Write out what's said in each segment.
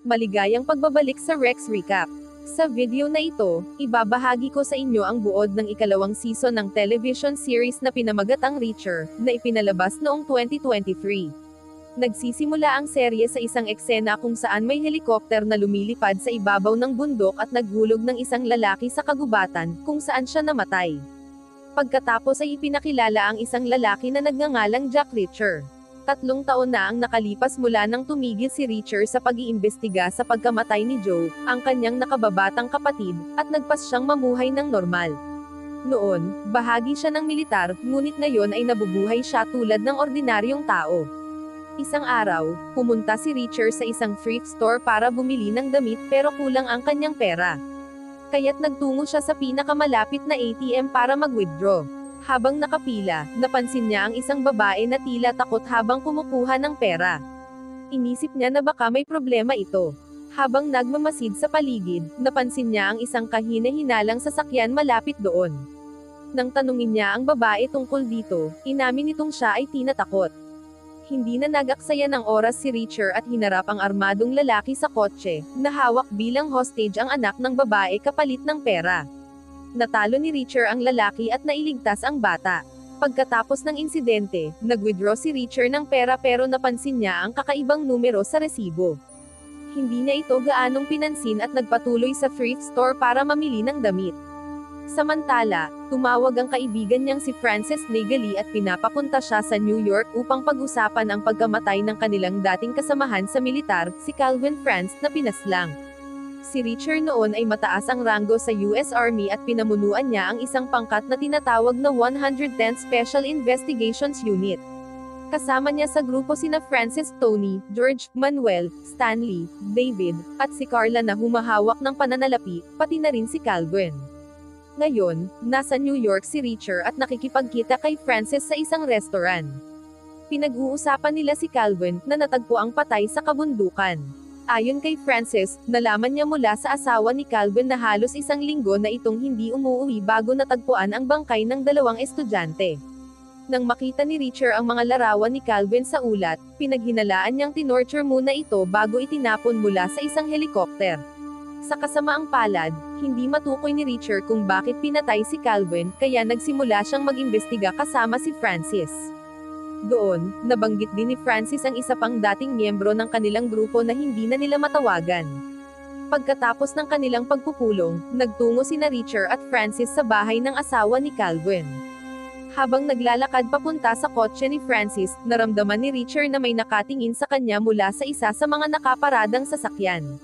Maligayang pagbabalik sa Rex Recap. Sa video na ito, ibabahagi ko sa inyo ang buod ng ikalawang season ng television series na pinamagatang Reacher, na ipinalabas noong 2023. Nagsisimula ang serye sa isang eksena kung saan may helikopter na lumilipad sa ibabaw ng bundok at naghulog ng isang lalaki sa kagubatan, kung saan siya namatay. Pagkatapos ay ipinakilala ang isang lalaki na nagngangalang Jack Reacher. 3 taon na ang nakalipas mula nang tumigil si Reacher sa pag-iimbestiga sa pagkamatay ni Joe, ang kanyang nakababatang kapatid, at nagpas siyang mamuhay ng normal. Noon, bahagi siya ng militar, ngunit ngayon ay nabubuhay siya tulad ng ordinaryong tao. Isang araw, pumunta si Reacher sa isang thrift store para bumili ng damit pero kulang ang kanyang pera. Kaya't nagtungo siya sa pinakamalapit na ATM para mag-withdraw. Habang nakapila, napansin niya ang isang babae na tila takot habang kumukuha ng pera. Inisip niya na baka may problema ito. Habang nagmamasid sa paligid, napansin niya ang isang kahina-hinalang sasakyan malapit doon. Nang tanungin niya ang babae tungkol dito, inamin nitong siya ay tinatakot. Hindi na nag-aksaya ng oras si Reacher at hinarap ang armadong lalaki sa kotse, na hawak bilang hostage ang anak ng babae kapalit ng pera. Natalo ni Reacher ang lalaki at nailigtas ang bata. Pagkatapos ng insidente, nag-withdraw si Reacher ng pera pero napansin niya ang kakaibang numero sa resibo. Hindi niya ito gaanong pinansin at nagpatuloy sa thrift store para mamili ng damit. Samantala, tumawag ang kaibigan niyang si Francis legally at pinapapunta siya sa New York upang pag-usapan ang pagkamatay ng kanilang dating kasamahan sa militar, si Calvin France, na pinaslang. Si Reacher noon ay mataas ang ranggo sa US Army at pinamunuan niya ang isang pangkat na tinatawag na 110th Special Investigations Unit. Kasama niya sa grupo sina Francis, Tony, George, Manuel, Stanley, David, at si Carla na humahawak ng pananalapi, pati na rin si Calvin. Ngayon, nasa New York si Reacher at nakikipagkita kay Francis sa isang restaurant. Pinag-uusapan nila si Calvin, na natagpo ang patay sa kabundukan. Ayon kay Francis, nalaman niya mula sa asawa ni Calvin na halos 1 linggo na itong hindi umuwi bago natagpuan ang bangkay ng 2 estudyante. Nang makita ni Reacher ang mga larawan ni Calvin sa ulat, pinaghinalaan niyang tinorture muna ito bago itinapon mula sa isang helikopter. Sa kasamaang palad, hindi matukoy ni Reacher kung bakit pinatay si Calvin, kaya nagsimula siyang mag-imbestiga kasama si Francis. Doon, nabanggit din ni Francis ang isa pang dating miyembro ng kanilang grupo na hindi na nila matawagan. Pagkatapos ng kanilang pagpupulong, nagtungo sina Reacher at Francis sa bahay ng asawa ni Calvin. Habang naglalakad papunta sa kotse ni Francis, naramdaman ni Reacher na may nakatingin sa kanya mula sa isa sa mga nakaparadang sasakyan.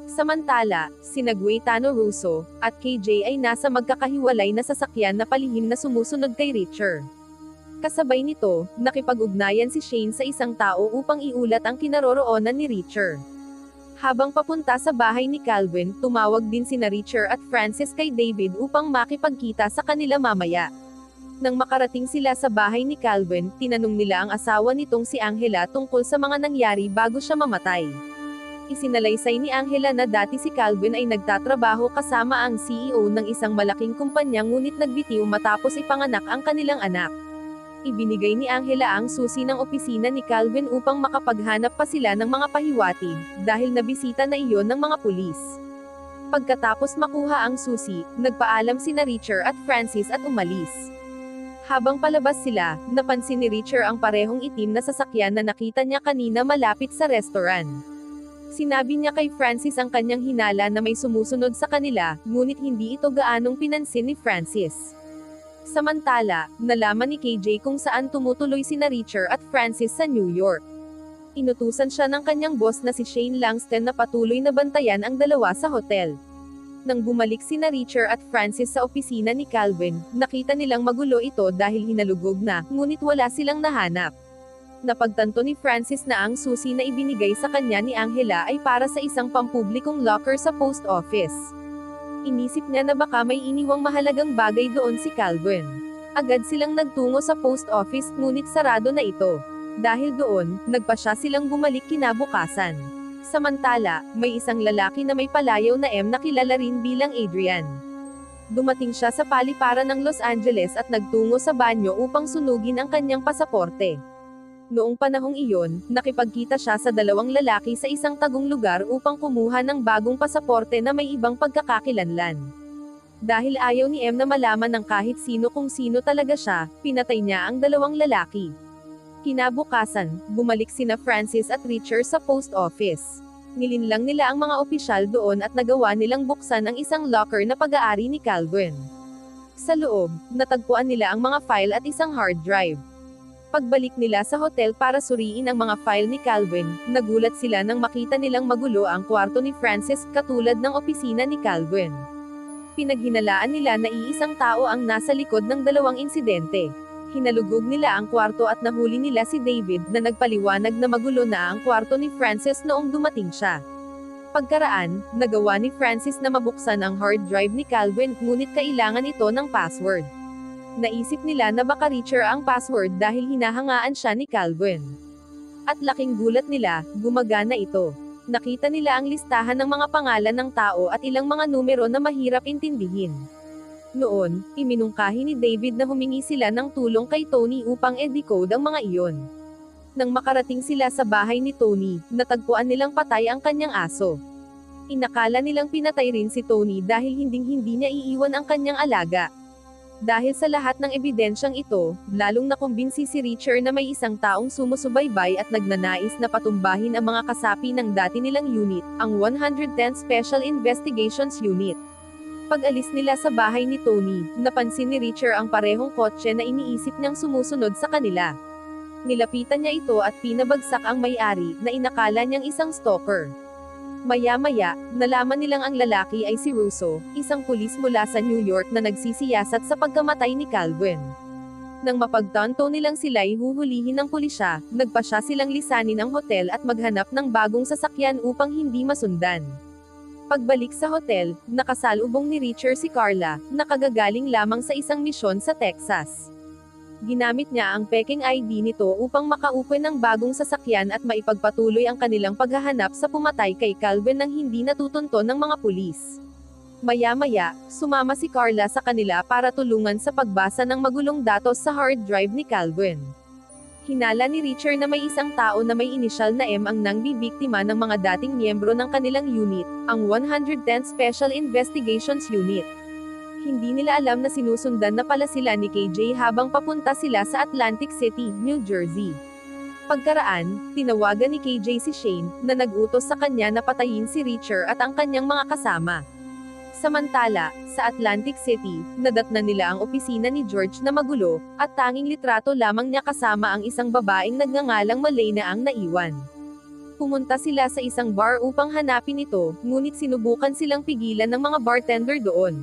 Samantala, sina Gaetano Russo at KJ ay nasa magkakahiwalay na sasakyan na palihim na sumusunod kay Reacher. Kasabay nito, nakipag-ugnayan si Shane sa isang tao upang iulat ang kinaroroonan ni Reacher. Habang papunta sa bahay ni Calvin, tumawag din sina Reacher at Francis kay David upang makipagkita sa kanila mamaya. Nang makarating sila sa bahay ni Calvin, tinanong nila ang asawa nitong si Angela tungkol sa mga nangyari bago siya mamatay. Isinalaysay ni Angela na dati si Calvin ay nagtatrabaho kasama ang CEO ng isang malaking kumpanya ngunit nagbitiw matapos ipanganak ang kanilang anak. Ibinigay ni Angela ang susi ng opisina ni Calvin upang makapaghanap pa sila ng mga pahiwatig, dahil nabisita na iyon ng mga pulis. Pagkatapos makuha ang susi, nagpaalam sina Reacher at Francis at umalis. Habang palabas sila, napansin ni Reacher ang parehong itim na sasakyan na nakita niya kanina malapit sa restaurant. Sinabi niya kay Francis ang kanyang hinala na may sumusunod sa kanila, ngunit hindi ito gaanong pinansin ni Francis. Samantala, nalaman ni KJ kung saan tumutuloy sina Reacher at Francis sa New York. Inutusan siya ng kanyang boss na si Shane Langston na patuloy na bantayan ang dalawa sa hotel. Nang bumalik sina Reacher at Francis sa opisina ni Calvin, nakita nilang magulo ito dahil hinalugog na, ngunit wala silang nahanap. Napagtanto ni Francis na ang susi na ibinigay sa kanya ni Angela ay para sa isang pampublikong locker sa post office. Inisip niya na baka may iniwang mahalagang bagay doon si Calvin. Agad silang nagtungo sa post office ngunit sarado na ito. Dahil doon, nagpasya silang bumalik kinabukasan. Samantala, may isang lalaki na may palayaw na M na kilala rin bilang Adrian. Dumating siya sa paliparan ng Los Angeles at nagtungo sa banyo upang sunugin ang kanyang pasaporte. Noong panahong iyon, nakipagkita siya sa dalawang lalaki sa isang tagong lugar upang kumuha ng bagong pasaporte na may ibang pagkakakilanlan. Dahil ayaw ni M na malaman ng kahit sino kung sino talaga siya, pinatay niya ang dalawang lalaki. Kinabukasan, bumalik sina Francis at Richard sa post office. Nilinlang nila ang mga opisyal doon at nagawa nilang buksan ang isang locker na pag-aari ni Calvin. Sa loob, natagpuan nila ang mga file at isang hard drive. Pagbalik nila sa hotel para suriin ang mga file ni Calvin, nagulat sila nang makita nilang magulo ang kwarto ni Francis katulad ng opisina ni Calvin. Pinaghinalaan nila na iisang tao ang nasa likod ng dalawang insidente. Hinalugog nila ang kwarto at nahuli nila si David na nagpaliwanag na magulo na ang kwarto ni Francis noong dumating siya. Pagkaraan, nagawa ni Francis na mabuksan ang hard drive ni Calvin ngunit kailangan ito ng password. Naisip nila na baka Richard ang password dahil hinahangaan siya ni Calvin. At laking gulat nila, gumagana ito. Nakita nila ang listahan ng mga pangalan ng tao at ilang mga numero na mahirap intindihin. Noon, iminungkahi ni David na humingi sila ng tulong kay Tony upang i-decode ang mga iyon. Nang makarating sila sa bahay ni Tony, natagpuan nilang patay ang kanyang aso. Inakala nilang pinatay rin si Tony dahil hindi niya iiwan ang kanyang alaga. Dahil sa lahat ng ebidensyang ito, lalong nakumbinsi si Richard na may isang taong sumusubaybay at nagnanais na patumbahin ang mga kasapi ng dati nilang unit, ang 110th Special Investigations Unit. Pag-alis nila sa bahay ni Tony, napansin ni Richard ang parehong kotse na iniisip niyang sumusunod sa kanila. Nilapitan niya ito at pinabagsak ang may-ari, na inakala niyang isang stalker. Maya-maya, nalaman nilang ang lalaki ay si Russo, isang pulis mula sa New York na nagsisiyasat sa pagkamatay ni Calvin. Nang mapagtanto nilang sila'y huhulihin ng pulisya, nagpasya silang lisanin ang hotel at maghanap ng bagong sasakyan upang hindi masundan. Pagbalik sa hotel, nakasalubong ni Richard si Carla, na kagagaling lamang sa isang misyon sa Texas. Ginamit niya ang peking ID nito upang makaupo ng bagong sasakyan at maipagpatuloy ang kanilang paghahanap sa pumatay kay Calvin nang hindi natutunton ng mga pulis. Maya-maya, sumama si Carla sa kanila para tulungan sa pagbasa ng magulong datos sa hard drive ni Calvin. Hinala ni Richard na may isang tao na may inisyal na M ang nangbibiktima ng mga dating miyembro ng kanilang unit, ang 110th Special Investigations Unit. Hindi nila alam na sinusundan na pala sila ni KJ habang papunta sila sa Atlantic City, New Jersey. Pagkaraan, tinawagan ni KJ si Shane, na nag-utos sa kanya na patayin si Richard at ang kanyang mga kasama. Samantala, sa Atlantic City, nadatnan nila ang opisina ni George na magulo, at tanging litrato lamang niya kasama ang isang babaeng nagngangalang Malena ang naiwan. Pumunta sila sa isang bar upang hanapin ito, ngunit sinubukan silang pigilan ng mga bartender doon.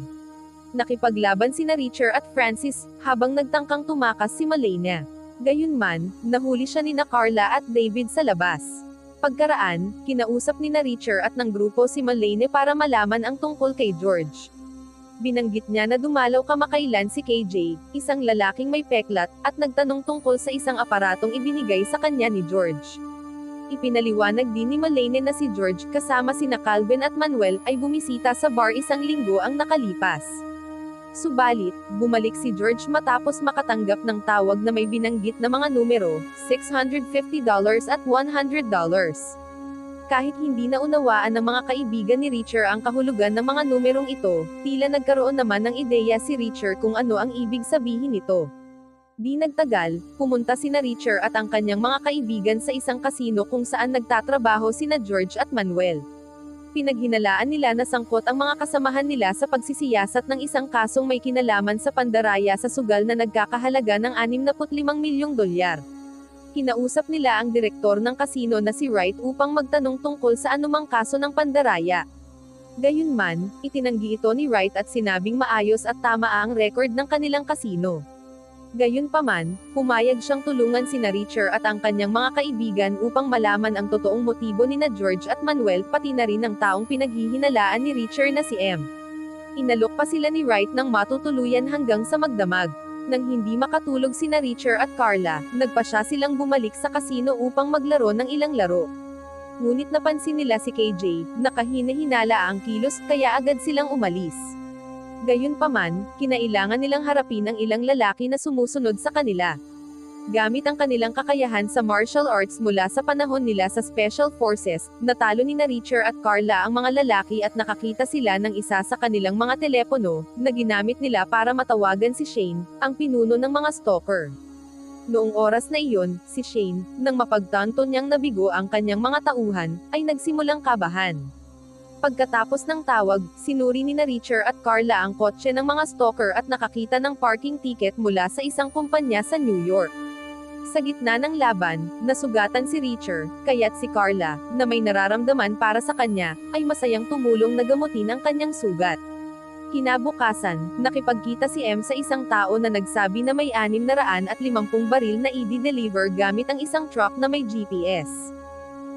Nakipaglaban sina Richard at Francis, habang nagtangkang tumakas si Malena. Gayunman, nahuli siya ni Carla at David sa labas. Pagkaraan, kinausap ni Richard at ng grupo si Malena para malaman ang tungkol kay George. Binanggit niya na dumalaw kamakailan si KJ, isang lalaking may peklat, at nagtanong tungkol sa isang aparatong ibinigay sa kanya ni George. Ipinaliwanag din ni Malena na si George kasama sina Calvin at Manuel ay bumisita sa bar isang linggo ang nakalipas. Subalit, bumalik si George matapos makatanggap ng tawag na may binanggit na mga numero, $650 at $100. Kahit hindi naunawaan ng mga kaibigan ni Richard ang kahulugan ng mga numerong ito, tila nagkaroon naman ng ideya si Richard kung ano ang ibig sabihin nito. Di nagtagal, pumunta sina Richard at ang kanyang mga kaibigan sa isang kasino kung saan nagtatrabaho sina George at Manuel. Pinaghinalaan nila na sangkot ang mga kasamahan nila sa pagsisiyasat ng isang kasong may kinalaman sa pandaraya sa sugal na nagkakahalaga ng $65 milyong. Kinausap nila ang direktor ng kasino na si Wright upang magtanong tungkol sa anumang kaso ng pandaraya. Gayunman, itinanggi ito ni Wright at sinabing maayos at tama ang record ng kanilang kasino. Gayunpaman, pumayag siyang tulungan sina Richard at ang kanyang mga kaibigan upang malaman ang totoong motibo nina George at Manuel pati na rin ang taong pinaghihinalaan ni Richard na si M. Inalok pa sila ni Wright ng matutuluyan hanggang sa magdamag. Nang hindi makatulog sina Richard at Carla, nagpasya silang bumalik sa kasino upang maglaro ng ilang laro. Ngunit napansin nila si KJ, nakahina-hinala ang kilos kaya agad silang umalis. Gayunpaman, kinailangan nilang harapin ang ilang lalaki na sumusunod sa kanila. Gamit ang kanilang kakayahan sa martial arts mula sa panahon nila sa Special Forces, natalo ni Richer at Carla ang mga lalaki at nakakita sila ng isa sa kanilang mga telepono, na ginamit nila para matawagan si Shane, ang pinuno ng mga stalker. Noong oras na iyon, si Shane, nang mapagtanto niyang nabigo ang kanyang mga tauhan, ay nagsimulang kabahan. Pagkatapos ng tawag, sinuri ni Richer at Carla ang kotse ng mga stalker at nakakita ng parking ticket mula sa isang kumpanya sa New York. Sa gitna ng laban, nasugatan si Richer, kaya't si Carla, na may nararamdaman para sa kanya, ay masayang tumulong na gamutin ang kanyang sugat. Kinabukasan, nakipagkita si M sa isang tao na nagsabi na may 650 baril na i-deliver gamit ang isang truck na may GPS.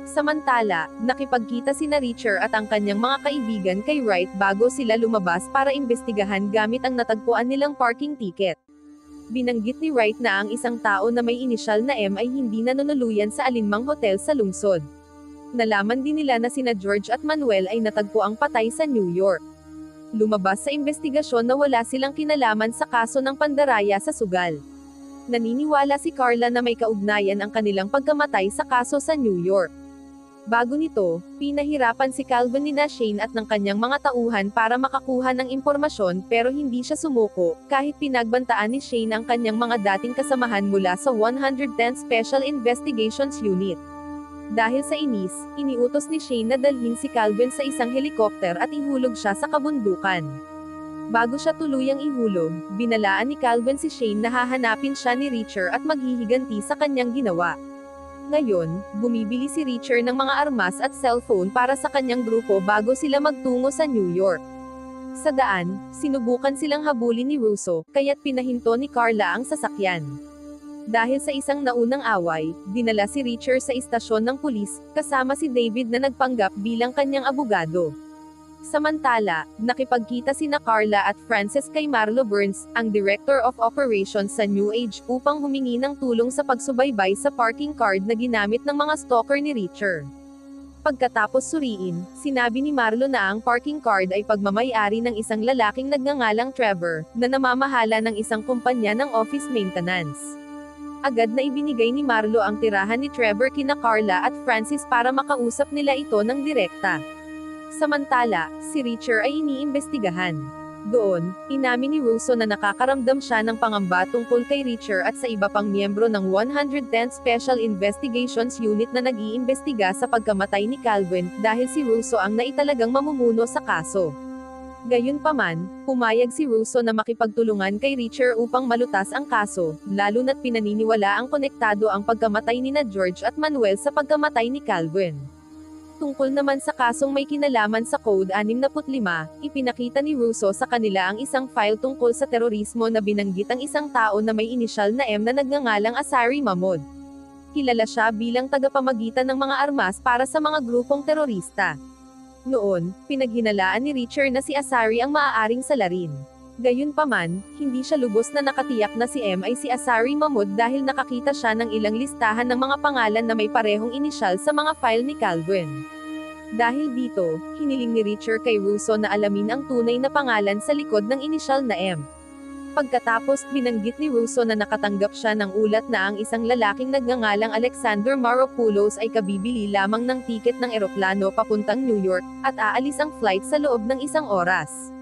Samantala, nakipagkita si Richer at ang kanyang mga kaibigan kay Wright bago sila lumabas para imbestigahan gamit ang natagpuan nilang parking ticket. Binanggit ni Wright na ang isang tao na may inisyal na M ay hindi nanunuluyan sa alinmang hotel sa lungsod. Nalaman din nila na sina George at Manuel ay natagpuang patay sa New York. Lumabas sa investigasyon na wala silang kinalaman sa kaso ng pandaraya sa sugal. Naniniwala si Carla na may kaugnayan ang kanilang pagkamatay sa kaso sa New York. Bago nito, pinahirapan si Calvin ni Shane at ng kanyang mga tauhan para makakuha ng impormasyon pero hindi siya sumuko, kahit pinagbantaan ni Shane ang kanyang mga dating kasamahan mula sa 110th Special Investigations Unit. Dahil sa inis, iniutos ni Shane na dalhin si Calvin sa isang helikopter at ihulog siya sa kabundukan. Bago siya tuluyang ihulog, binalaan ni Calvin si Shane na hahanapin siya ni Richer at maghihiganti sa kanyang ginawa. Ngayon, bumibili si Richer ng mga armas at cellphone para sa kanyang grupo bago sila magtungo sa New York. Sa daan, sinubukan silang habulin ni Russo, kaya't pinahinto ni Carla ang sasakyan. Dahil sa isang naunang away, dinala si Richer sa istasyon ng pulis, kasama si David na nagpanggap bilang kanyang abogado. Samantala, nakipagkita sina Carla at Frances kay Marlo Burns, ang Director of Operations sa New Age, upang humingi ng tulong sa pagsubaybay sa parking card na ginamit ng mga stalker ni Richer. Pagkatapos suriin, sinabi ni Marlo na ang parking card ay pagmamay-ari ng isang lalaking nagngangalang Trevor, na namamahala ng isang kumpanya ng office maintenance. Agad na ibinigay ni Marlo ang tirahan ni Trevor kina Carla at Francis para makausap nila ito ng direkta. Samantala, si Richer ay iniimbestigahan. Doon, inamin ni Russo na nakakaramdam siya ng pangamba tungkol kay Richer at sa iba pang miyembro ng 110th Special Investigations Unit na nag-iimbestiga sa pagkamatay ni Calvin, dahil si Russo ang naitalagang mamumuno sa kaso. Gayunpaman, pumayag si Russo na makipagtulungan kay Richer upang malutas ang kaso, lalo na't pinaniniwala ang konektado ang pagkamatay nina George at Manuel sa pagkamatay ni Calvin. Tungkol naman sa kasong may kinalaman sa Code 65, ipinakita ni Russo sa kanila ang isang file tungkol sa terorismo na binanggit ang isang tao na may inisyal na M na nagngangalang Asari Mahmoud. Kilala siya bilang tagapamagitan ng mga armas para sa mga grupong terorista. Noon, pinaghinalaan ni Richer na si Asari ang maaaring salarin. Gayunpaman, hindi siya lubos na nakatiyak na si M ay si Asari Mahmoud dahil nakakita siya ng ilang listahan ng mga pangalan na may parehong inisyal sa mga file ni Calvin. Dahil dito, hiniling ni Richer kay Russo na alamin ang tunay na pangalan sa likod ng inisyal na M. Pagkatapos, binanggit ni Russo na nakatanggap siya ng ulat na ang isang lalaking nagngangalang Alexander Maropoulos ay kabibili lamang ng tiket ng eroplano papuntang New York, at aalis ang flight sa loob ng isang oras.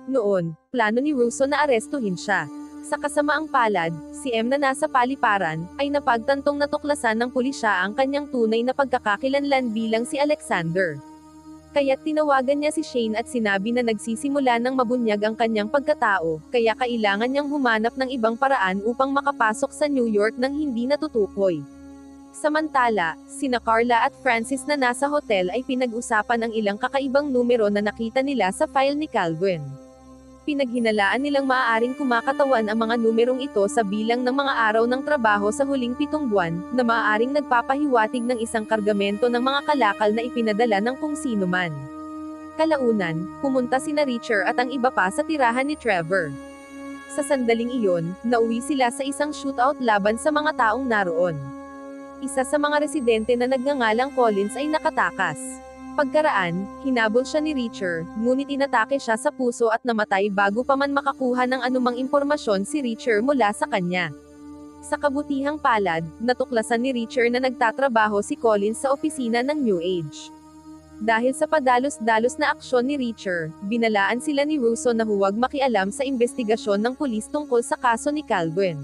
Noon, plano ni Russo na arestuhin siya. Sa kasamaang palad, si M na nasa paliparan, ay napagtantong natuklasan ng pulisya ang kanyang tunay na pagkakakilanlan bilang si Alexander. Kaya't tinawagan niya si Shane at sinabi na nagsisimula ng mabunyag ang kanyang pagkatao, kaya kailangan niyang humanap ng ibang paraan upang makapasok sa New York nang hindi natutukoy. Samantala, sina Carla at Francis na nasa hotel ay pinag-usapan ang ilang kakaibang numero na nakita nila sa file ni Calvin. Pinaghinalaan nilang maaaring kumakatawan ang mga numerong ito sa bilang ng mga araw ng trabaho sa huling 7 buwan, na maaaring nagpapahiwatig ng isang kargamento ng mga kalakal na ipinadala ng kung sino man. Kalaunan, pumunta sina Richer at ang iba pa sa tirahan ni Trevor. Sa sandaling iyon, nauwi sila sa isang shootout laban sa mga taong naroon. Isa sa mga residente na nagngangalang Collins ay nakatakas. Pagkaraan, hinabol siya ni Richer, ngunit inatake siya sa puso at namatay bago pa man makakuha ng anumang impormasyon si Richer mula sa kanya. Sa kabutihang palad, natuklasan ni Richer na nagtatrabaho si Collins sa opisina ng New Age. Dahil sa padalos-dalos na aksyon ni Richer, binalaan sila ni Russo na huwag makialam sa investigasyon ng pulis tungkol sa kaso ni Calvin.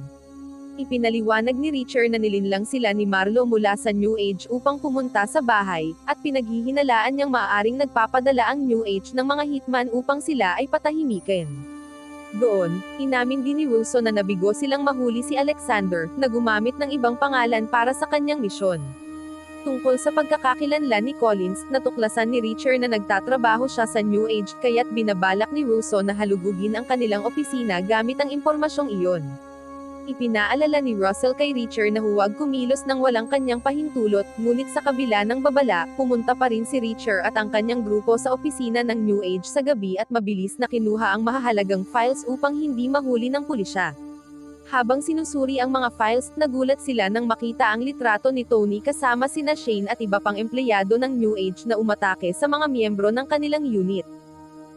Ipinaliwanag ni Richer na nilinlang sila ni Marlo mula sa New Age upang pumunta sa bahay, at pinaghihinalaan niyang maaaring nagpapadala ang New Age ng mga hitman upang sila ay patahimikin. Doon, inamin din ni Russo na nabigo silang mahuli si Alexander, na gumamit ng ibang pangalan para sa kanyang misyon. Tungkol sa pagkakakilanlan ni Collins, natuklasan ni Richer na nagtatrabaho siya sa New Age kaya't binabalak ni Russo na halugugin ang kanilang opisina gamit ang impormasyong iyon. Ipinaalala ni Russell kay Richer na huwag kumilos ng walang kanyang pahintulot, ngunit sa kabila ng babala, pumunta pa rin si Richer at ang kanyang grupo sa opisina ng New Age sa gabi at mabilis na kinuha ang mahahalagang files upang hindi mahuli ng pulisya. Habang sinusuri ang mga files, nagulat sila nang makita ang litrato ni Tony kasama sina Shane at iba pang empleyado ng New Age na umatake sa mga miyembro ng kanilang unit.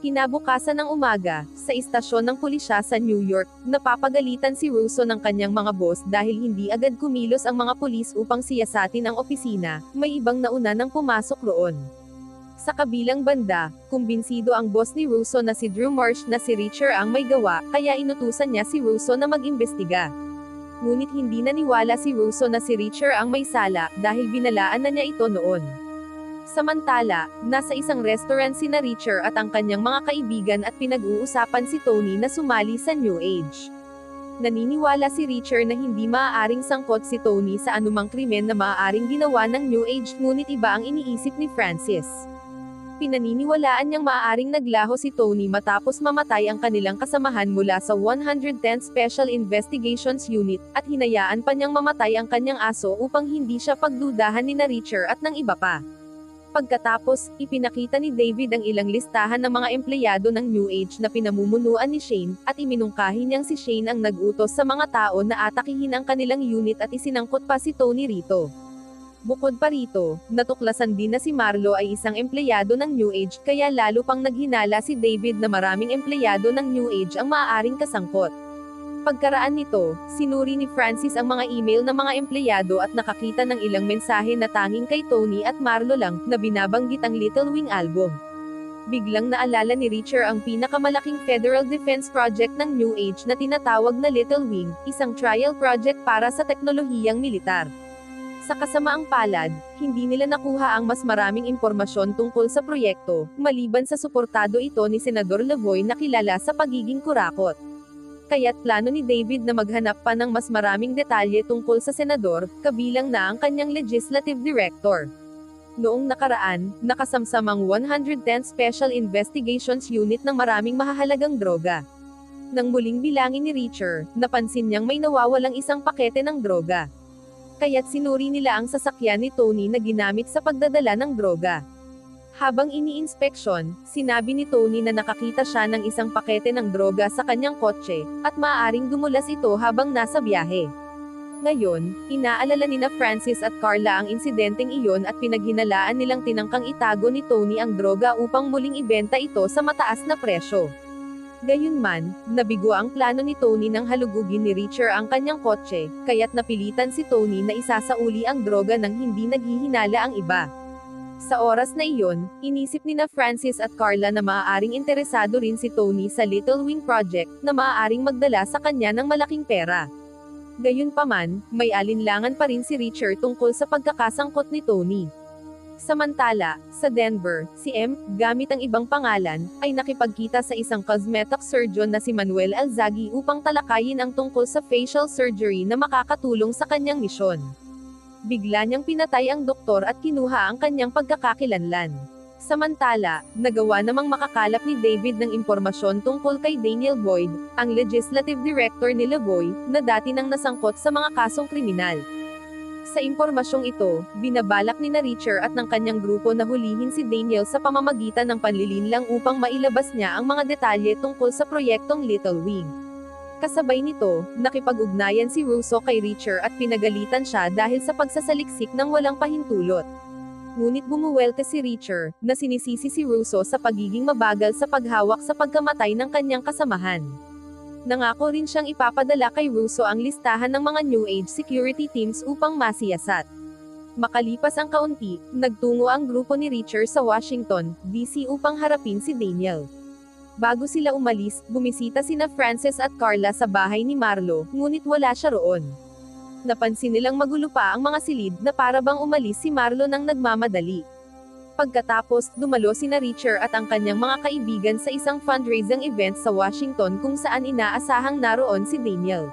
Kinabukasan ng umaga, sa istasyon ng pulisya sa New York, napapagalitan si Russo ng kanyang mga boss dahil hindi agad kumilos ang mga pulis upang siyasatin ang opisina, may ibang nauna nang pumasok roon. Sa kabilang banda, kumbinsido ang boss ni Russo na si Drew Marsh na si Richer ang may gawa, kaya inutusan niya si Russo na mag-imbestiga. Ngunit hindi naniwala si Russo na si Richer ang may sala, dahil binalaan na niya ito noon. Samantala, nasa isang restaurant sina Richer at ang kanyang mga kaibigan at pinag-uusapan si Tony na sumali sa New Age. Naniniwala si Richer na hindi maaaring sangkot si Tony sa anumang krimen na maaaring ginawa ng New Age, ngunit iba ang iniisip ni Francis. Pinaniniwalaan niyang maaaring naglaho si Tony matapos mamatay ang kanilang kasamahan mula sa 110th Special Investigations Unit, at hinayaan pa niyang mamatay ang kanyang aso upang hindi siya pagdudahan ni Richer at ng iba pa. Pagkatapos, ipinakita ni David ang ilang listahan ng mga empleyado ng New Age na pinamumunuan ni Shane, at iminungkahi niyang si Shane ang nag-utos sa mga tao na atakihin ang kanilang unit at isinangkot pa si Tony rito. Bukod pa rito, natuklasan din na si Marlo ay isang empleyado ng New Age, kaya lalo pang naghinala si David na maraming empleyado ng New Age ang maaaring kasangkot. Pagkaraan nito, sinuri ni Francis ang mga email ng mga empleyado at nakakita ng ilang mensahe na tanging kay Tony at Marlo lang, na binabanggit ang Little Wing album. Biglang naalala ni Richer ang pinakamalaking Federal Defense Project ng New Age na tinatawag na Little Wing, isang trial project para sa teknolohiyang militar. Sa kasamaang palad, hindi nila nakuha ang mas maraming impormasyon tungkol sa proyekto, maliban sa suportado ito ni Senador Lavoy na kilala sa pagiging kurakot. Kaya't plano ni David na maghanap pa ng mas maraming detalye tungkol sa senador, kabilang na ang kanyang legislative director. Noong nakaraan, nakasamsam ang 110th Special Investigations Unit ng maraming mahahalagang droga. Nang muling bilangin ni Richer, napansin niyang may nawawalang isang pakete ng droga. Kaya't sinuri nila ang sasakyan ni Tony na ginamit sa pagdadala ng droga. Habang iniinspeksyon, sinabi ni Tony na nakakita siya ng isang pakete ng droga sa kanyang kotse, at maaaring dumulas ito habang nasa biyahe. Ngayon, inaalala nina Francis at Carla ang insidenteng iyon at pinaghinalaan nilang tinangkang itago ni Tony ang droga upang muling ibenta ito sa mataas na presyo. Gayunman, nabigo ang plano ni Tony nang halugugin ni Richer ang kanyang kotse, kaya't napilitan si Tony na isasauli ang droga nang hindi naghihinala ang iba. Sa oras na iyon, inisip nina Francis at Carla na maaaring interesado rin si Tony sa Little Wing Project, na maaaring magdala sa kanya ng malaking pera. Gayunpaman, may alinlangan pa rin si Richer tungkol sa pagkakasangkot ni Tony. Samantala, sa Denver, si M, gamit ang ibang pangalan, ay nakipagkita sa isang cosmetic surgeon na si Manuel Alzagi upang talakayin ang tungkol sa facial surgery na makakatulong sa kanyang misyon. Bigla niyang pinatay ang doktor at kinuha ang kanyang pagkakakilanlan. Samantala, nagawa namang makakalap ni David ng impormasyon tungkol kay Daniel Boyd, ang legislative director ni Lavoy, na dati nang nasangkot sa mga kasong kriminal. Sa impormasyong ito, binabalak ni Richer at ng kanyang grupo na hulihin si Daniel sa pamamagitan ng panlilinlang upang mailabas niya ang mga detalye tungkol sa proyektong Little Wing. Kasabay nito, nakipag-ugnayan si Russo kay Richer at pinagalitan siya dahil sa pagsasaliksik ng walang pahintulot. Ngunit bumuwelte si Richer, na sinisisi si Russo sa pagiging mabagal sa paghawak sa pagkamatay ng kanyang kasamahan. Nangako rin siyang ipapadala kay Russo ang listahan ng mga New Age security teams upang masiyasat. Makalipas ang kaunti, nagtungo ang grupo ni Richer sa Washington, D.C. upang harapin si Daniel. Bago sila umalis, bumisita sina Frances at Carla sa bahay ni Marlo, ngunit wala siya roon. Napansin nilang magulo pa ang mga silid na para bang umalis si Marlo nang nagmamadali. Pagkatapos, dumalo sina Richer at ang kanyang mga kaibigan sa isang fundraising event sa Washington kung saan inaasahang naroon si Daniel.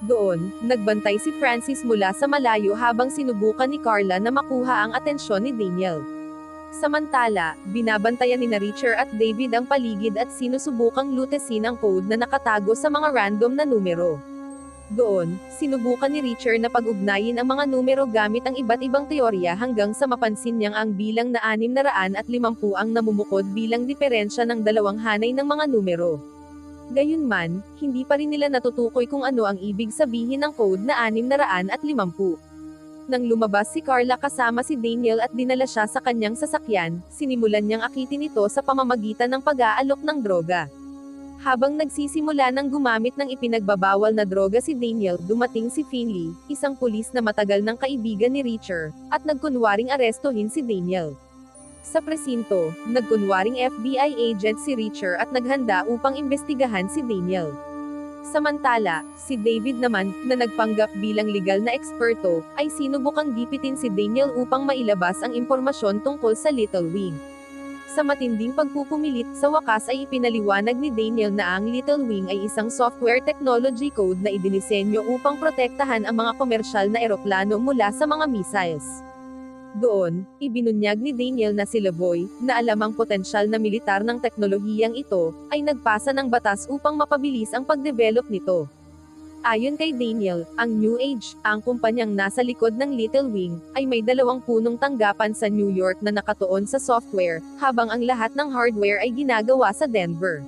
Doon, nagbantay si Francis mula sa malayo habang sinubukan ni Carla na makuha ang atensyon ni Daniel. Samantala, binabantayan ni Richer at David ang paligid at sinusubukang lutesin ang code na nakatago sa mga random na numero. Doon, sinubukan ni Richer na pag-ugnayin ang mga numero gamit ang iba't ibang teorya hanggang sa mapansin niyang ang bilang na 650 ang namumukod bilang diferensya ng dalawang hanay ng mga numero. Gayunman, hindi pa rin nila natutukoy kung ano ang ibig sabihin ng code na 650. Nang lumabas si Carla kasama si Daniel at dinala siya sa kanyang sasakyan, sinimulan niyang akitin ito sa pamamagitan ng pag-aalok ng droga. Habang nagsisimula ng gumamit ng ipinagbabawal na droga si Daniel, dumating si Finley, isang pulis na matagal ng kaibigan ni Richer, at nagkunwaring arestuhin si Daniel. Sa presinto, nagkunwaring FBI agent si Richer at naghanda upang imbestigahan si Daniel. Samantala, si David naman, na nagpanggap bilang legal na eksperto, ay sinubukang gipitin si Daniel upang mailabas ang impormasyon tungkol sa Little Wing. Sa matinding pagpupumilit, sa wakas ay ipinaliwanag ni Daniel na ang Little Wing ay isang software technology code na idinisenyo upang protektahan ang mga komersyal na eroplano mula sa mga missiles. Doon, ibinunyag ni Daniel na si Lavoy, na alam ang potensyal na militar ng teknolohiyang ito, ay nagpasa ng batas upang mapabilis ang pagdevelop nito. Ayon kay Daniel, ang New Age, ang kumpanyang nasa likod ng Little Wing, ay may 2 punong tanggapan sa New York na nakatuon sa software, habang ang lahat ng hardware ay ginagawa sa Denver.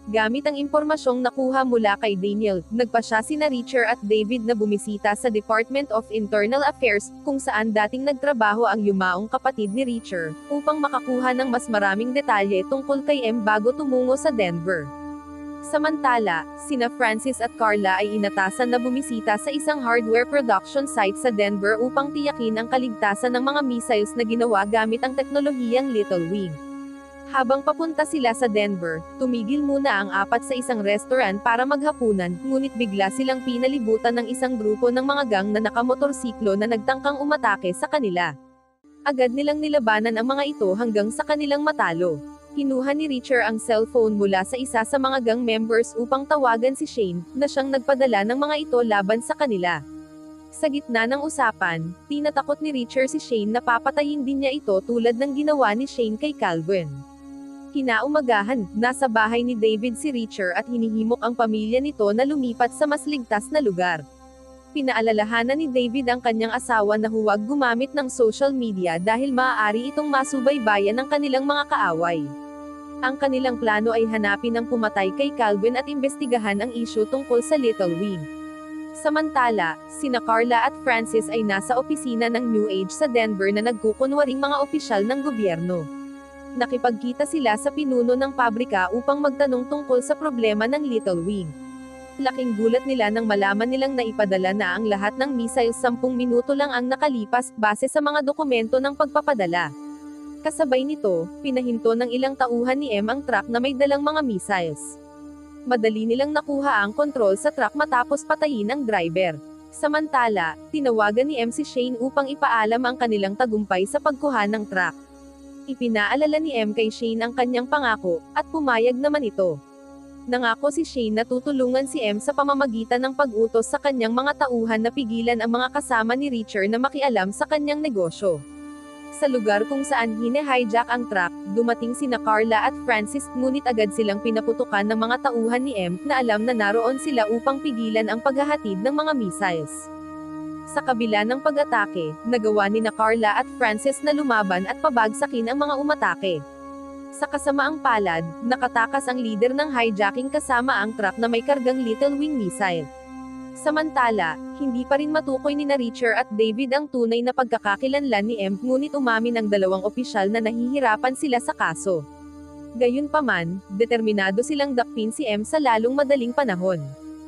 Gamit ang impormasyong nakuha mula kay Daniel, nagpasya sina Richer at David na bumisita sa Department of Internal Affairs, kung saan dating nagtrabaho ang yumaong kapatid ni Richer, upang makakuha ng mas maraming detalye tungkol kay M bago tumungo sa Denver. Samantala, sina Francis at Carla ay inatasan na bumisita sa isang hardware production site sa Denver upang tiyakin ang kaligtasan ng mga missiles na ginawa gamit ang teknolohiyang Little Wing. Habang papunta sila sa Denver, tumigil muna ang 4 sa isang restaurant para maghapunan, ngunit bigla silang pinalibutan ng isang grupo ng mga gang na nakamotorsiklo na nagtangkang umatake sa kanila. Agad nilang nilabanan ang mga ito hanggang sa kanilang matalo. Kinuha ni Richer ang cellphone mula sa isa sa mga gang members upang tawagan si Shane, na siyang nagpadala ng mga ito laban sa kanila. Sa gitna ng usapan, tinatakot ni Richer si Shane na papatayin din niya ito tulad ng ginawa ni Shane kay Calvin. Kinaumagahan, nasa bahay ni David si Richer at hinihimok ang pamilya nito na lumipat sa mas ligtas na lugar. Pinaalalahanan ni David ang kanyang asawa na huwag gumamit ng social media dahil maaari itong masubaybayan ng kanilang mga kaaway. Ang kanilang plano ay hanapin ang pumatay kay Calvin at imbestigahan ang isyu tungkol sa Little Wing. Samantala, sina Carla at Francis ay nasa opisina ng New Age sa Denver na nagkukunwaring mga opisyal ng gobyerno. Nakipagkita sila sa pinuno ng pabrika upang magtanong tungkol sa problema ng Little Wing. Laking gulat nila nang malaman nilang naipadala na ang lahat ng missiles 10 minuto lang ang nakalipas, base sa mga dokumento ng pagpapadala. Kasabay nito, pinahinto ng ilang tauhan ni M ang truck na may dalang mga missiles. Madali nilang nakuha ang kontrol sa truck matapos patayin ang driver. Samantala, tinawagan ni M si Shane upang ipaalam ang kanilang tagumpay sa pagkuha ng truck. Ipinaalala ni M kay Shane ang kanyang pangako, at pumayag naman ito. Nangako si Shane na tutulungan si M sa pamamagitan ng pag-utos sa kanyang mga tauhan na pigilan ang mga kasama ni Richer na makialam sa kanyang negosyo. Sa lugar kung saan hine-hijack ang truck, dumating sina Carla at Francis, ngunit agad silang pinaputukan ng mga tauhan ni M, na alam na naroon sila upang pigilan ang paghahatid ng mga missiles. Sa kabila ng pag-atake, nagawa ni Carla at Francis na lumaban at pabagsakin ang mga umatake. Sa kasamaang palad, nakatakas ang leader ng hijacking kasama ang truck na may kargang Little Wing missile. Samantala, hindi pa rin matukoy ni Richer at David ang tunay na pagkakakilanlan ni M, ngunit umamin ang 2 opisyal na nahihirapan sila sa kaso. Gayunpaman, determinado silang dakpin si M sa lalong madaling panahon.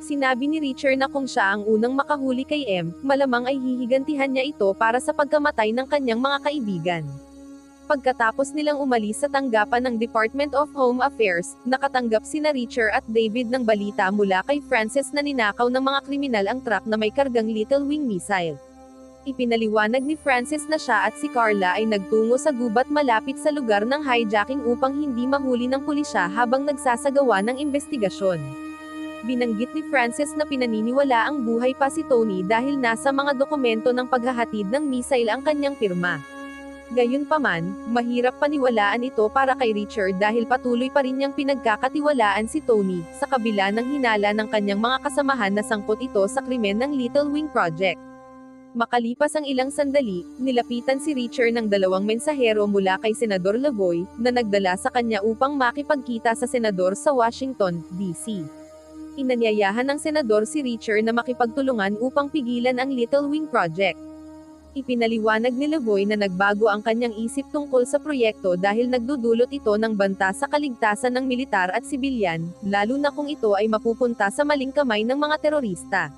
Sinabi ni Richard na kung siya ang unang makahuli kay M, malamang ay hihigantihan niya ito para sa pagkamatay ng kanyang mga kaibigan. Pagkatapos nilang umalis sa tanggapan ng Department of Home Affairs, nakatanggap sina Richard at David ng balita mula kay Frances na ninakaw ng mga kriminal ang truck na may kargang Little Wing missile. Ipinaliwanag ni Frances na siya at si Carla ay nagtungo sa gubat malapit sa lugar ng hijacking upang hindi mahuli ng pulisya habang nagsasagawa ng investigasyon. Binanggit ni Frances na pinaniniwala ang buhay pa si Tony dahil nasa mga dokumento ng paghahatid ng missile ang kanyang pirma. Gayunpaman, mahirap paniwalaan ito para kay Richard dahil patuloy pa rin niyang pinagkakatiwalaan si Tony, sa kabila ng hinala ng kanyang mga kasamahan na sangkot ito sa krimen ng Little Wing Project. Makalipas ang ilang sandali, nilapitan si Richard ng dalawang mensahero mula kay Senador Lavoy, na nagdala sa kanya upang makipagkita sa senador sa Washington, D.C. Inanyayahan ng senador si Richard na makipagtulungan upang pigilan ang Little Wing Project. Ipinaliwanag ni Lavoy na nagbago ang kanyang isip tungkol sa proyekto dahil nagdudulot ito ng banta sa kaligtasan ng militar at sibilyan, lalo na kung ito ay mapupunta sa maling kamay ng mga terorista.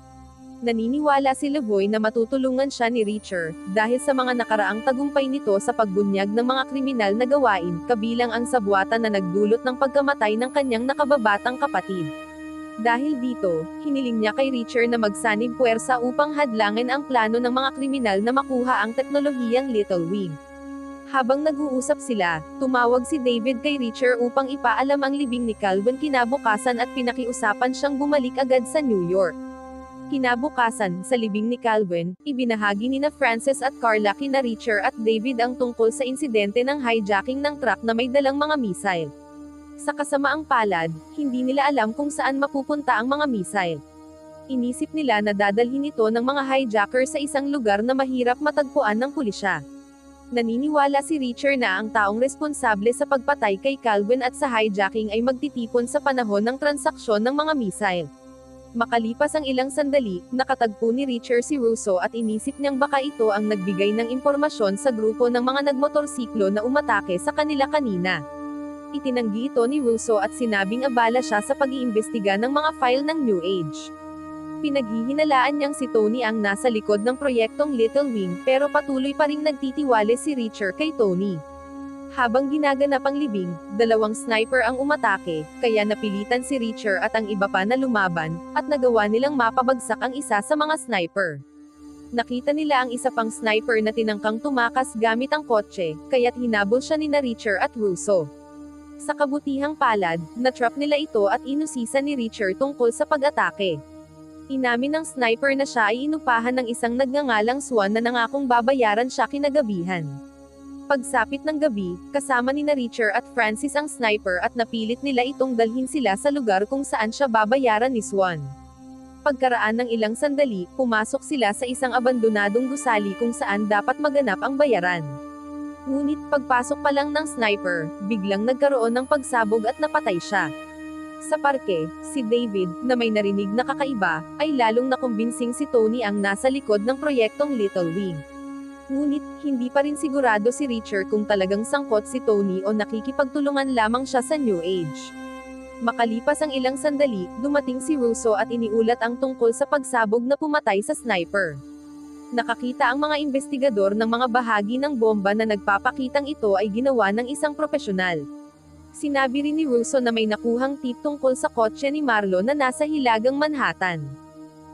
Naniniwala si Lavoy na matutulungan siya ni Richard, dahil sa mga nakaraang tagumpay nito sa pagbunyag ng mga kriminal na gawain, kabilang ang sabwatan na nagdulot ng pagkamatay ng kanyang nakababatang kapatid. Dahil dito, hiniling niya kay Richard na magsanib puwersa upang hadlangin ang plano ng mga kriminal na makuha ang teknolohiyang Little Wing. Habang nag-uusap sila, tumawag si David kay Richard upang ipaalam ang libing ni Calvin kinabukasan at pinakiusapan siyang bumalik agad sa New York. Kinabukasan, sa libing ni Calvin, ibinahagi nina Frances at Carla kina Richard at David ang tungkol sa insidente ng hijacking ng truck na may dalang mga missile. Sa kasamaang palad, hindi nila alam kung saan mapupunta ang mga missile. Inisip nila na dadalhin ito ng mga hijacker sa isang lugar na mahirap matagpuan ng pulisya. Naniniwala si Richard na ang taong responsable sa pagpatay kay Calvin at sa hijacking ay magtitipon sa panahon ng transaksyon ng mga missile. Makalipas ang ilang sandali, nakatagpo ni Richard si Russo at inisip niyang baka ito ang nagbigay ng impormasyon sa grupo ng mga nagmotorsiklo na umatake sa kanila kanina. Itinanggi ito ni Russo at sinabing abala siya sa pag-iimbestiga ng mga file ng New Age. Pinaghihinalaan niyang si Tony ang nasa likod ng proyektong Little Wing, pero patuloy pa ring nagtitiwala si Richard kay Tony. Habang ginaganap ang libing, dalawang sniper ang umatake, kaya napilitan si Richard at ang iba pa na lumaban, at nagawa nilang mapabagsak ang isa sa mga sniper. Nakita nila ang isa pang sniper na tinangkang tumakas gamit ang kotse, kaya't hinabol siya nina Richard at Russo. Sa kabutihang palad, natrap nila ito at inusisan ni Richard tungkol sa pag-atake. Inamin ng sniper na siya ay inupahan ng isang nagngangalang Swan na nangakong babayaran siya kinagabihan. Pagsapit ng gabi, kasama nina Richard at Francis ang sniper at napilit nila itong dalhin sila sa lugar kung saan siya babayaran ni Swan. Pagkaraan ng ilang sandali, pumasok sila sa isang abandonadong gusali kung saan dapat maganap ang bayaran. Ngunit pagpasok pa lang ng sniper, biglang nagkaroon ng pagsabog at napatay siya. Sa parke, si David, na may narinig na kakaiba, ay lalong nakumbinsing si Tony ang nasa likod ng proyektong Little Wing. Ngunit, hindi pa rin sigurado si Richard kung talagang sangkot si Tony o nakikipagtulungan lamang siya sa New Age. Makalipas ang ilang sandali, dumating si Russo at iniulat ang tungkol sa pagsabog na pumatay sa sniper. Nakakita ang mga investigador ng mga bahagi ng bomba na nagpapakitang ito ay ginawa ng isang propesyonal. Sinabi rin ni Russo na may nakuhang tip tungkol sa kotse ni Marlo na nasa Hilagang Manhattan.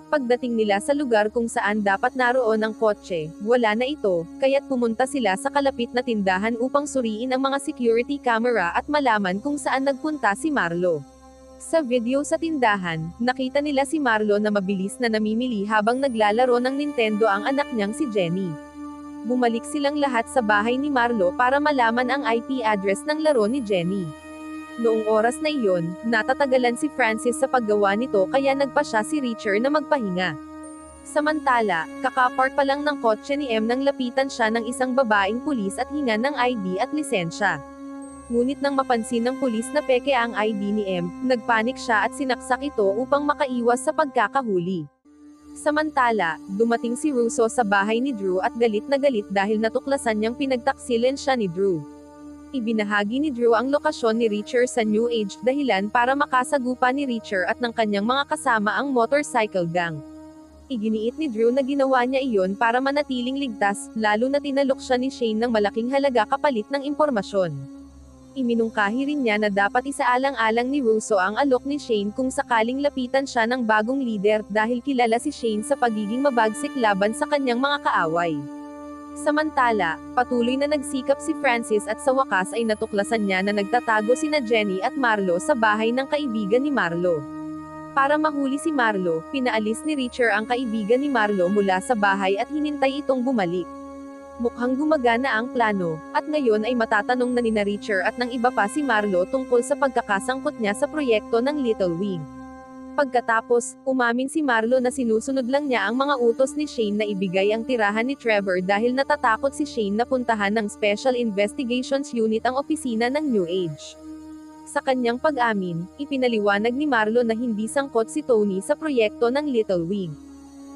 Pagdating nila sa lugar kung saan dapat naroon ang kotse, wala na ito, kaya't pumunta sila sa kalapit na tindahan upang suriin ang mga security camera at malaman kung saan nagpunta si Marlo. Sa video sa tindahan, nakita nila si Marlo na mabilis na namimili habang naglalaro ng Nintendo ang anak niyang si Jenny. Bumalik silang lahat sa bahay ni Marlo para malaman ang IP address ng laro ni Jenny. Noong oras na iyon, natatagalan si Francis sa paggawa nito kaya nagpa siya si Richard na magpahinga. Samantala, kakapark pa lang ng kotse ni M nang lapitan siya ng isang babaeng pulis at hingan ng ID at lisensya. Ngunit nang mapansin ng pulis na peke ang ID ni M, nagpanik siya at sinaksak ito upang makaiwas sa pagkakahuli. Samantala, dumating si Russo sa bahay ni Drew at galit na galit dahil natuklasan niyang pinagtaksilan siya ni Drew. Ibinahagi ni Drew ang lokasyon ni Reacher sa New Age dahilan para makasagupa ni Reacher at ng kanyang mga kasama ang motorcycle gang. Iginiit ni Drew na ginawa niya iyon para manatiling ligtas, lalo na tinalok siya ni Shane ng malaking halaga kapalit ng impormasyon. Iminungkahi rin niya na dapat isaalang-alang ni Russo ang alok ni Shane kung sakaling lapitan siya ng bagong leader dahil kilala si Shane sa pagiging mabagsik laban sa kanyang mga kaaway. Samantala, patuloy na nagsikap si Francis at sa wakas ay natuklasan niya na nagtatago sina Jenny at Marlo sa bahay ng kaibigan ni Marlo. Para mahuli si Marlo, pinaalis ni Reacher ang kaibigan ni Marlo mula sa bahay at hinintay itong bumalik. Mukhang gumagana ang plano, at ngayon ay matatanong na nina Reacher at ng iba pa si Marlo tungkol sa pagkakasangkot niya sa proyekto ng Little Wing. Pagkatapos, umamin si Marlo na sinusunod lang niya ang mga utos ni Shane na ibigay ang tirahan ni Trevor dahil natatakot si Shane na puntahan ng Special Investigations Unit ang opisina ng New Age. Sa kanyang pag-amin, ipinaliwanag ni Marlo na hindi sangkot si Tony sa proyekto ng Little Wing.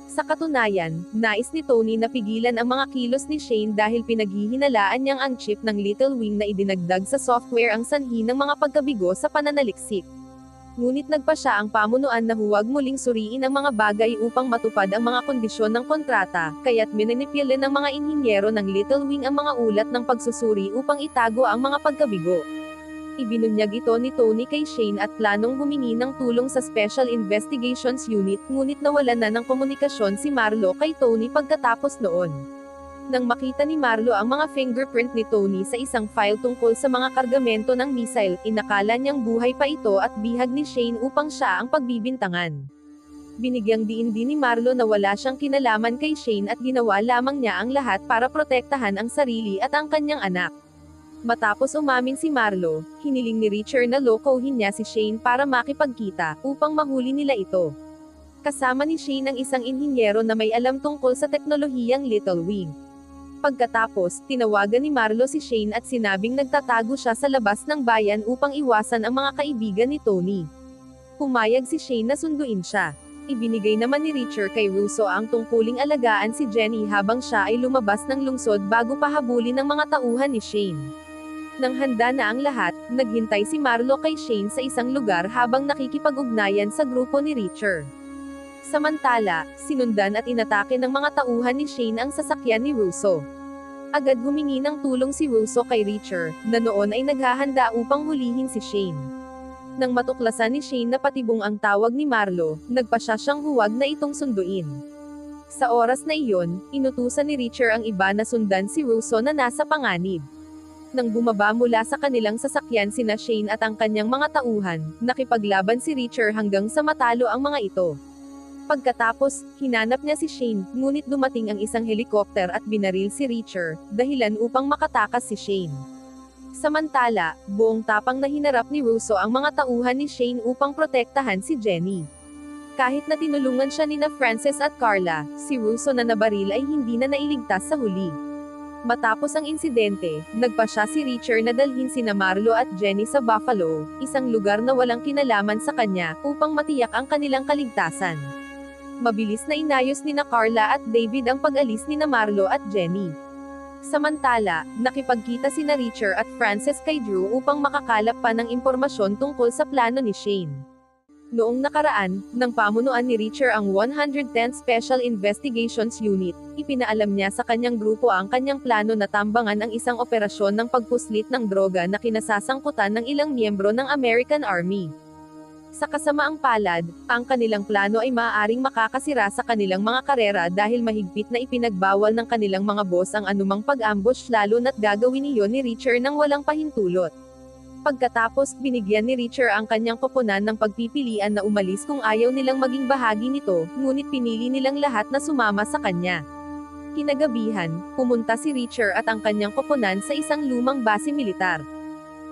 Sa katunayan, nais ni Tony na pigilan ang mga kilos ni Shane dahil pinaghihinalaan niyang ang chip ng Little Wing na idinagdag sa software ang sanhi ng mga pagkabigo sa pananaliksik. Ngunit nagpa siya ang pamunuan na huwag muling suriin ang mga bagay upang matupad ang mga kondisyon ng kontrata, kaya't minanipilin ng mga inhinyero ng Little Wing ang mga ulat ng pagsusuri upang itago ang mga pagkabigo. Ibinunyag ito ni Tony kay Shane at planong humingi ng tulong sa Special Investigations Unit, ngunit nawalan na ng komunikasyon si Marlo kay Tony pagkatapos noon. Nang makita ni Marlo ang mga fingerprint ni Tony sa isang file tungkol sa mga kargamento ng missile, inakala niyang buhay pa ito at bihag ni Shane upang siya ang pagbibintangan. Binigyang diin din ni Marlo na wala siyang kinalaman kay Shane at ginawa lamang niya ang lahat para protektahan ang sarili at ang kanyang anak. Matapos umamin si Marlo, hiniling ni Reacher na lokohin niya si Shane para makipagkita, upang mahuli nila ito. Kasama ni Shane ang isang inhinyero na may alam tungkol sa teknolohiyang Little Wing. Pagkatapos, tinawagan ni Marlo si Shane at sinabing nagtatago siya sa labas ng bayan upang iwasan ang mga kaibigan ni Tony. Pumayag si Shane na sunduin siya. Ibinigay naman ni Reacher kay Russo ang tungkuling alagaan si Jenny habang siya ay lumabas ng lungsod bago pahabulin ng mga tauhan ni Shane. Nang handa na ang lahat, naghintay si Marlo kay Shane sa isang lugar habang nakikipag-ugnayan sa grupo ni Reacher. Samantala, sinundan at inatake ng mga tauhan ni Shane ang sasakyan ni Russo. Agad humingi ng tulong si Russo kay Reacher, na noon ay naghahanda upang hulihin si Shane. Nang matuklasan ni Shane na patibong ang tawag ni Marlo, nagpa siyang huwag na itong sunduin. Sa oras na iyon, inutusan ni Reacher ang iba na sundan si Russo na nasa panganib. Nang bumaba mula sa kanilang sasakyan sina Shane at ang kanyang mga tauhan, nakipaglaban si Reacher hanggang sa matalo ang mga ito. Pagkatapos, hinanap niya si Shane, ngunit dumating ang isang helikopter at binaril si Reacher, dahilan upang makatakas si Shane. Samantala, buong tapang na hinarap ni Russo ang mga tauhan ni Shane upang protektahan si Jenny. Kahit na tinulungan siya nina Francis at Carla, si Russo na nabaril ay hindi na nailigtas sa huli. Matapos ang insidente, nagpa siya si Reacher na dalhin sina Marlo at Jenny sa Buffalo, isang lugar na walang kinalaman sa kanya, upang matiyak ang kanilang kaligtasan. Mabilis na inayos nina Carla at David ang pag-alis nina Marlo at Jenny. Samantala, nakipagkita sina Reacher at Francis kay Drew upang makakalap pa ng impormasyon tungkol sa plano ni Shane. Noong nakaraan, nang pamunuan ni Reacher ang 110th Special Investigations Unit, ipinaalam niya sa kanyang grupo ang kanyang plano na tambangan ang isang operasyon ng pagpuslit ng droga na kinasasangkutan ng ilang miyembro ng American Army. Sa kasamaang palad, ang kanilang plano ay maaaring makakasira sa kanilang mga karera dahil mahigpit na ipinagbawal ng kanilang mga boss ang anumang pag-ambush lalo na't gagawin iyon ni Reacher ng walang pahintulot. Pagkatapos, binigyan ni Reacher ang kanyang koponan ng pagpipilian na umalis kung ayaw nilang maging bahagi nito, ngunit pinili nilang lahat na sumama sa kanya. Kinagabihan, pumunta si Reacher at ang kanyang koponan sa isang lumang base militar.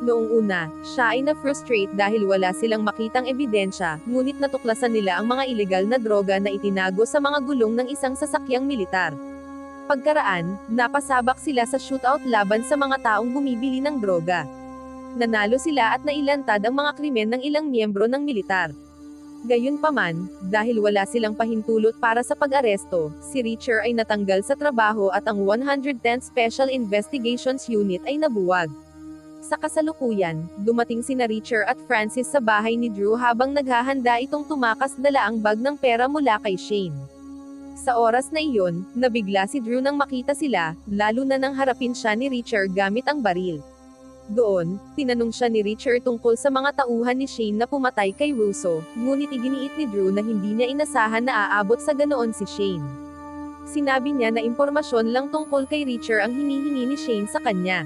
Noong una, siya ay na-frustrate dahil wala silang makitang ebidensya, ngunit natuklasan nila ang mga ilegal na droga na itinago sa mga gulong ng isang sasakyang militar. Pagkaraan, napasabak sila sa shootout laban sa mga taong bumibili ng droga. Nanalo sila at nailantad ang mga krimen ng ilang miyembro ng militar. Gayunpaman, dahil wala silang pahintulot para sa pag-aresto, si Reacher ay natanggal sa trabaho at ang 110th Special Investigations Unit ay nabuwag. Sa kasalukuyan, dumating sina Richard at Francis sa bahay ni Drew habang naghahanda itong tumakas dala ang bag ng pera mula kay Shane. Sa oras na iyon, nabigla si Drew nang makita sila, lalo na nang harapin siya ni Richard gamit ang baril. Doon, tinanong siya ni Richard tungkol sa mga tauhan ni Shane na pumatay kay Russo, ngunit iginiit ni Drew na hindi niya inasahan na aabot sa ganoon si Shane. Sinabi niya na impormasyon lang tungkol kay Richard ang hinihingi ni Shane sa kanya.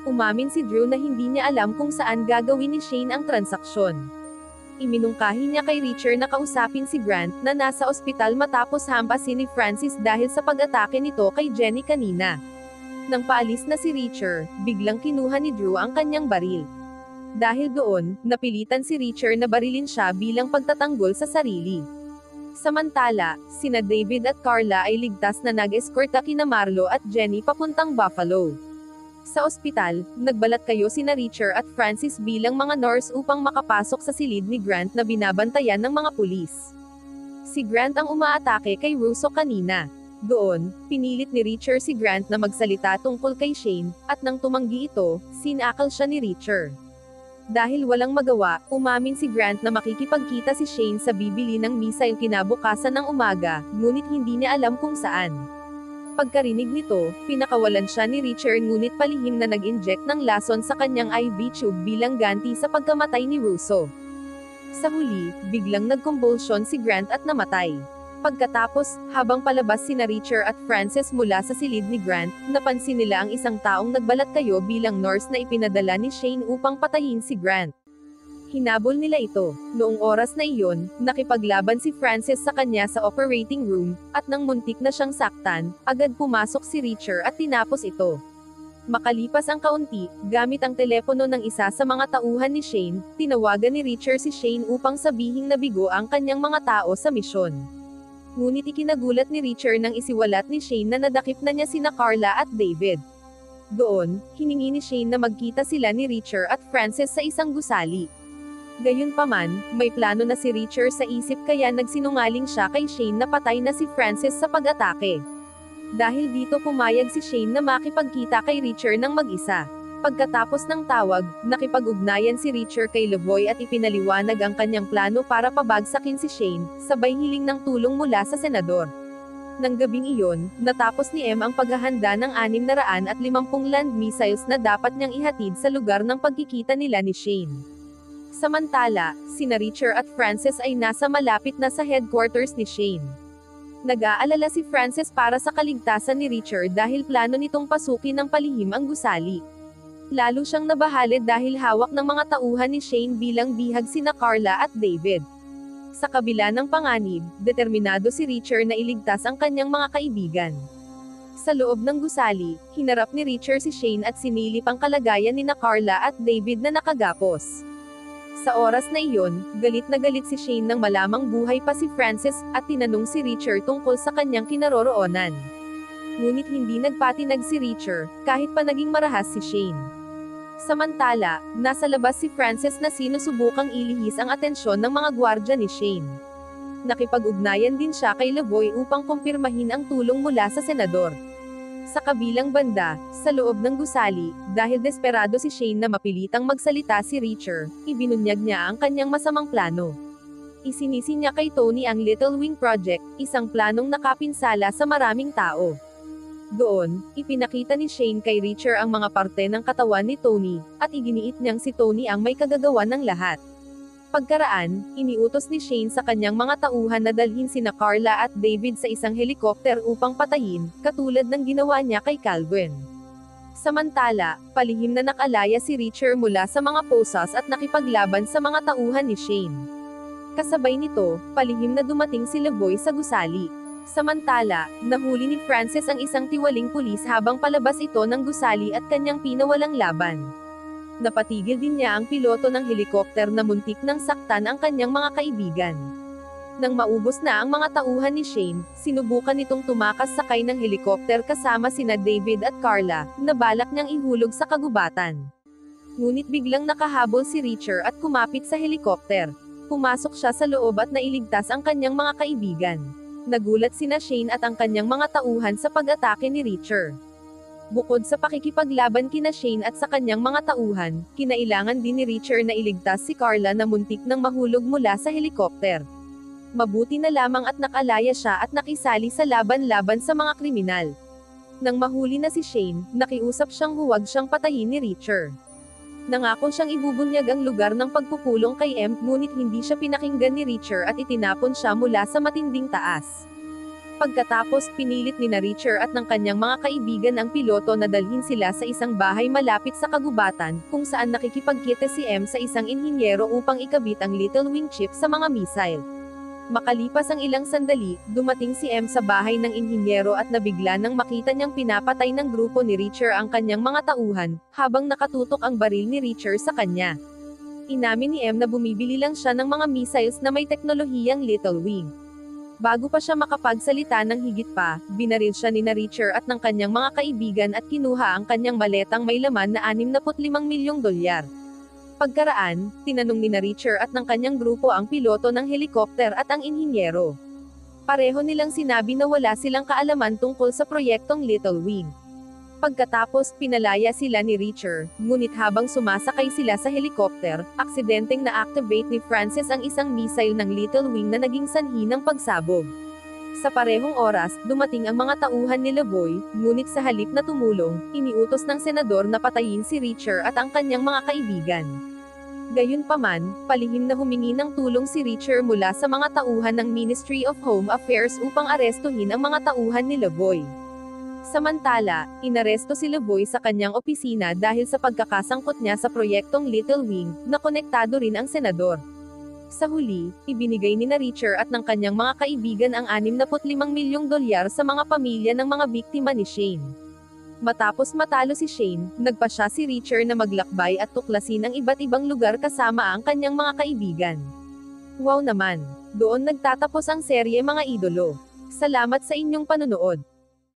Umamin si Drew na hindi niya alam kung saan gagawin ni Shane ang transaksyon. Iminungkahi niya kay Richard na kausapin si Grant na nasa ospital matapos hampasin ni Francis dahil sa pag-atake nito kay Jenny kanina. Nang paalis na si Richard, biglang kinuha ni Drew ang kanyang baril. Dahil doon, napilitan si Richard na barilin siya bilang pagtatanggol sa sarili. Samantala, sina David at Carla ay ligtas na nag-eskorta kina Marlo at Jenny papuntang Buffalo. Sa ospital, nagbalat kayo sina Richard at Francis bilang mga nurse upang makapasok sa silid ni Grant na binabantayan ng mga pulis. Si Grant ang umaatake kay Russo kanina. Doon, pinilit ni Richard si Grant na magsalita tungkol kay Shane, at nang tumanggi ito, sinakal siya ni Richard. Dahil walang magawa, umamin si Grant na makikipagkita si Shane sa bibili ng missile kinabukasan ng umaga, ngunit hindi niya alam kung saan. Pagkarinig nito, pinakawalan siya ni Richard ngunit palihim na nag-inject ng lason sa kanyang IV tube bilang ganti sa pagkamatay ni Russo. Sa huli, biglang nagkumbulsyon si Grant at namatay. Pagkatapos, habang palabas sina Richard at Francis mula sa silid ni Grant, napansin nila ang isang taong nagbalat kayo bilang nurse na ipinadala ni Shane upang patayin si Grant. Hinabol nila ito. Noong oras na iyon, nakipaglaban si Francis sa kanya sa operating room, at nang muntik na siyang saktan, agad pumasok si Richard at tinapos ito. Makalipas ang kaunti, gamit ang telepono ng isa sa mga tauhan ni Shane, tinawagan ni Richard si Shane upang sabihing nabigo ang kanyang mga tao sa misyon. Ngunit ikinagulat ni Richard nang isiwalat ni Shane na nadakip na niya sina Carla at David. Doon, hiningi ni Shane na magkita sila ni Richard at Francis sa isang gusali. Gayunpaman, may plano na si Richard sa isip kaya nagsinungaling siya kay Shane na patay na si Francis sa pag-atake. Dahil dito pumayag si Shane na makipagkita kay Richard ng mag-isa. Pagkatapos ng tawag, nakipag-ugnayan si Richard kay Lavoy at ipinaliwanag ang kanyang plano para pabagsakin si Shane, sabay hiling ng tulong mula sa senador. Nang gabing iyon, natapos ni M ang paghahanda ng 650 land missiles na dapat niyang ihatid sa lugar ng pagkikita nila ni Shane. Samantala, sina Richard at Francis ay nasa malapit na sa headquarters ni Shane. Nag-aalala si Francis para sa kaligtasan ni Richard dahil plano nitong pasukin ng palihim ang gusali. Lalo siyang nabahalid dahil hawak ng mga tauhan ni Shane bilang bihag sina Carla at David. Sa kabila ng panganib, determinado si Richard na iligtas ang kanyang mga kaibigan. Sa loob ng gusali, hinarap ni Richard si Shane at sinilip ang kalagayan ni Carla at David na nakagapos. Sa oras na iyon, galit na galit si Shane nang malamang buhay pa si Francis, at tinanong si Richard tungkol sa kanyang kinaroroonan. Ngunit hindi nagpatinag si Richard, kahit pa naging marahas si Shane. Samantala, nasa labas si Francis na sinusubukang ilihis ang atensyon ng mga gwardya ni Shane. Nakipag-ugnayan din siya kay Lavoy upang kumpirmahin ang tulong mula sa senador. Sa kabilang banda, sa loob ng gusali, dahil desperado si Shane na mapilitang magsalita si Richard, ibinunyag niya ang kanyang masamang plano. Isinisi niya kay Tony ang Little Wing Project, isang planong nakapinsala sa maraming tao. Doon, ipinakita ni Shane kay Richard ang mga parte ng katawan ni Tony, at iginiit niyang si Tony ang may kagagawan ng lahat. Pagkaraan, iniutos ni Shane sa kanyang mga tauhan na dalhin sina Carla at David sa isang helikopter upang patayin, katulad ng ginawa niya kay Calvin. Samantala, palihim na nakalaya si Richard mula sa mga posas at nakipaglaban sa mga tauhan ni Shane. Kasabay nito, palihim na dumating si Lavoy sa gusali. Samantala, nahuli ni Francis ang isang tiwaling pulis habang palabas ito ng gusali at kanyang pinawalang laban. Napatigil din niya ang piloto ng helikopter na muntik nang saktan ang kanyang mga kaibigan. Nang maubos na ang mga tauhan ni Shane, sinubukan nitong tumakas sakay ng helikopter kasama sina David at Carla, na balak niyang ihulog sa kagubatan. Ngunit biglang nakahabol si Richard at kumapit sa helikopter. Pumasok siya sa loob at nailigtas ang kanyang mga kaibigan. Nagulat sina Shane at ang kanyang mga tauhan sa pag-atake ni Richard. Bukod sa pakikipaglaban kina Shane at sa kanyang mga tauhan, kinailangan din ni Reacher na iligtas si Carla na muntik nang mahulog mula sa helikopter. Mabuti na lamang at nakalaya siya at nakisali sa laban-laban sa mga kriminal. Nang mahuli na si Shane, nakiusap siyang huwag siyang patayin ni Reacher. Nangako siyang ibubunyag ang lugar ng pagpupulong kay M, ngunit hindi siya pinakinggan ni Reacher at itinapon siya mula sa matinding taas. Pagkatapos, pinilit ni Reacher at ng kanyang mga kaibigan ang piloto na dalhin sila sa isang bahay malapit sa kagubatan, kung saan nakikipagkita si M sa isang inhinyero upang ikabit ang Little Wing chip sa mga missile. Makalipas ang ilang sandali, dumating si M sa bahay ng inhinyero at nabigla nang makita niyang pinapatay ng grupo ni Reacher ang kanyang mga tauhan, habang nakatutok ang baril ni Reacher sa kanya. Inamin ni M na bumibili lang siya ng mga missiles na may teknolohiyang Little Wing. Bago pa siya makapagsalita ng higit pa, binaril siya ni Reacher at ng kanyang mga kaibigan at kinuha ang kanyang maletang may laman na $65 milyong. Pagkaraan, tinanong ni Reacher at ng kanyang grupo ang piloto ng helikopter at ang inhinyero. Pareho nilang sinabi na wala silang kaalaman tungkol sa proyektong Little Wing. Pagkatapos, pinalaya sila ni Reacher, ngunit habang sumasakay sila sa helikopter, aksidenteng na-activate ni Francis ang isang missile ng Little Wing na naging sanhi ng pagsabog. Sa parehong oras, dumating ang mga tauhan ni Lavoy, ngunit sa halip na tumulong, iniutos ng senador na patayin si Reacher at ang kanyang mga kaibigan. Gayunpaman, palihim na humingi ng tulong si Reacher mula sa mga tauhan ng Ministry of Home Affairs upang arestuhin ang mga tauhan ni Lavoy. Samantala, inaresto si Lavoy sa kanyang opisina dahil sa pagkakasangkot niya sa proyektong Little Wing, na konektado rin ang senador. Sa huli, ibinigay ni Reacher at ng kanyang mga kaibigan ang $65 milyong sa mga pamilya ng mga biktima ni Shane. Matapos matalo si Shane, nagpasya si Reacher na maglakbay at tuklasin ang iba't ibang lugar kasama ang kanyang mga kaibigan. Wow naman! Doon nagtatapos ang serye mga idolo. Salamat sa inyong panonood.